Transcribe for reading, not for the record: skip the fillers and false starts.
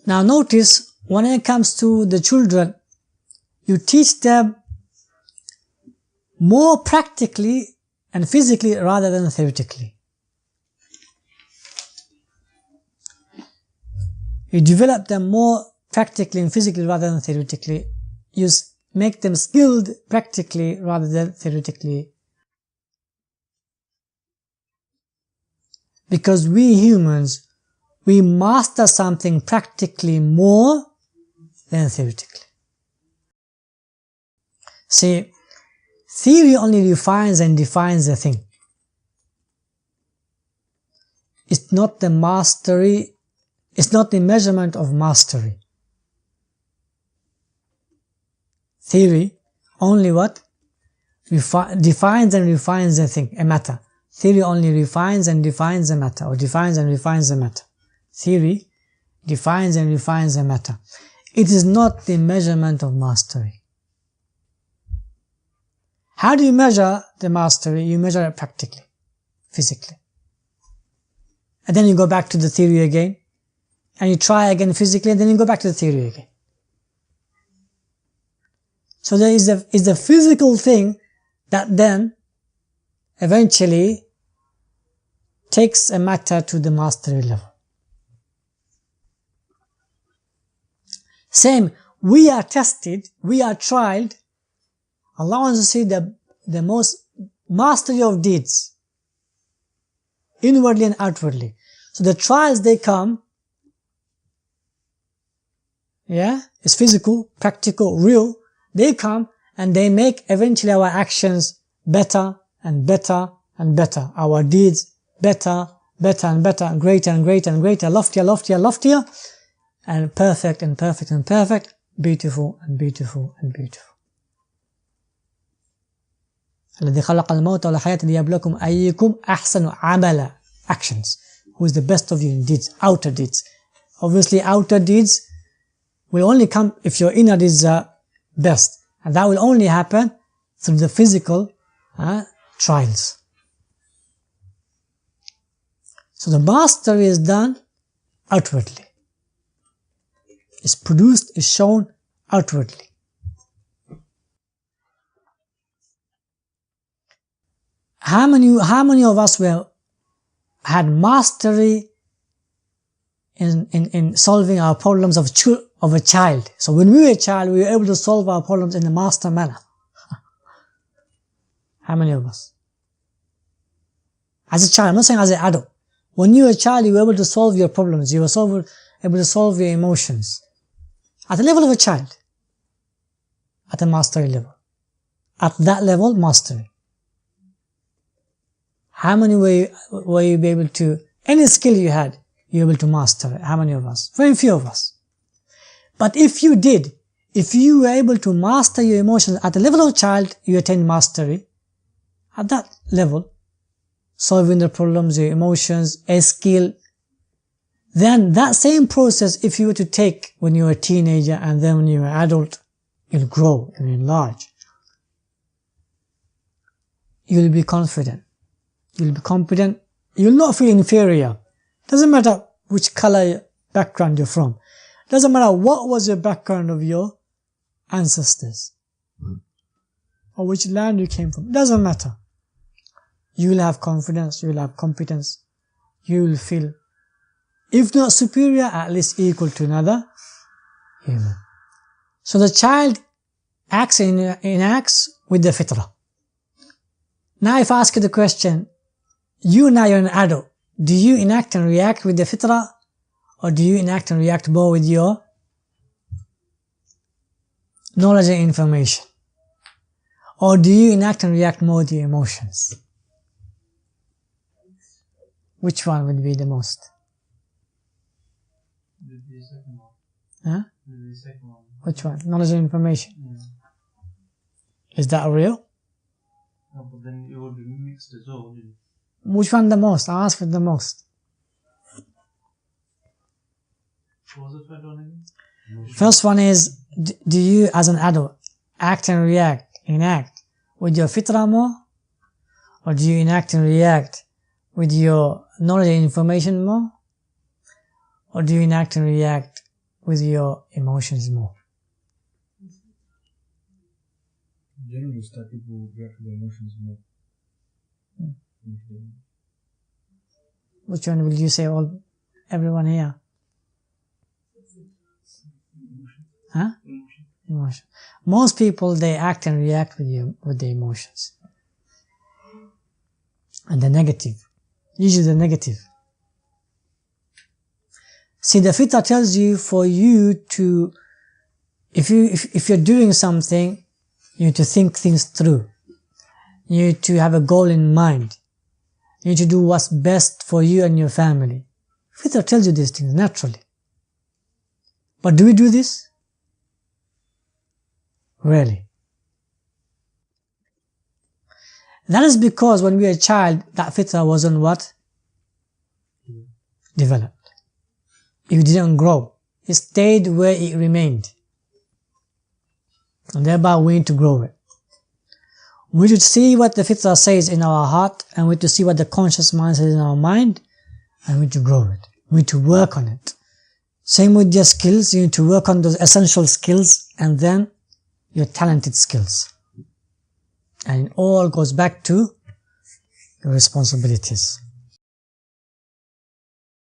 Now notice, when it comes to the children, you teach them more practically and physically rather than theoretically. You develop them more practically and physically rather than theoretically. You make them skilled practically rather than theoretically. Because we humans, we master something practically more than theoretically. See, theory only refines and defines the thing. It's not the mastery, it's not the measurement of mastery. Theory only what? Defines and refines the thing, a matter. Theory only refines and defines the matter, or defines and refines the matter. Theory defines and refines the matter. It is not the measurement of mastery. How do you measure the mastery? You measure it practically, physically. And then you go back to the theory again, and you try again physically, and then you go back to the theory again. So there is the physical thing that then eventually takes a matter to the mastery level. Same, we are tested, we are tried. Allah wants to see the most mastery of deeds, inwardly and outwardly. So the trials, they come, it's physical, practical, real. They come and they make eventually our actions better and better and better. Our deeds better, better and better, greater and greater and greater, loftier, loftier, loftier, and perfect and perfect and perfect, beautiful and beautiful and beautiful. الذي خلق الموت والحياة ليبلوكم أيكم أحسن عملا. Actions. Who is the best of you in deeds, outer deeds. Obviously outer deeds will only come if your inner deeds are best. And that will only happen through the physical trials. So the mastery is done outwardly. It's produced, it's shown outwardly. How many of us had mastery in solving our problems of a child? So when we were a child, we were able to solve our problems in a master manner. How many of us? As a child, I'm not saying as an adult. When you were a child, you were able to solve your problems. You were able to solve your emotions. At the level of a child. At a mastery level. At that level, mastery. How many were you able to, any skill you had, you were able to master it? How many of us? Very few of us. But if you did, if you were able to master your emotions at the level of a child, you attained mastery. At that level, solving the problems, your emotions, a skill, then that same process, if you were to take when you were a teenager and then when you were an adult, you'll grow and enlarge. You'll be confident. You'll be competent. You'll not feel inferior. Doesn't matter which color background you're from. Doesn't matter what was your background of your ancestors. Or which land you came from. Doesn't matter. You will have confidence. You will have competence. You will feel, if not superior, at least equal to another human. So the child enacts with the fitrah. Now if I ask you the question, you're an adult. Do you enact and react with the fitrah, or do you enact and react more with your knowledge and information? Or do you enact and react more with your emotions? Which one would be the most? The second one. Huh? The second one. Which one? Knowledge and information. Yeah. Is that real? No, but then it would be mixed as well, wouldn't it? Which one the most? I'll ask for the most. What was the third one again? First one is, do you as an adult act and enact with your fitrah more? Or do you enact and react with your knowledge and information more? Or do you enact and react with your emotions more. Generally, start people react to their emotions more. Which one will you say? Everyone here? Huh? Emotion. Most people, they act and react with the emotions. And the negative. Usually the negative. See, the fitrah tells you for you to, if you're doing something, you need to think things through. You need to have a goal in mind. You need to do what's best for you and your family. Fitrah tells you these things naturally. But do we do this? Really? That is because when we were a child, that fitrah wasn't what? Developed. It didn't grow. It stayed where it remained. And thereby we need to grow it. We need to see what the fitrah says in our heart, and we need to see what the conscious mind says in our mind, and we need to grow it. We need to work on it. Same with your skills. You need to work on those essential skills, and then your talented skills. And it all goes back to your responsibilities.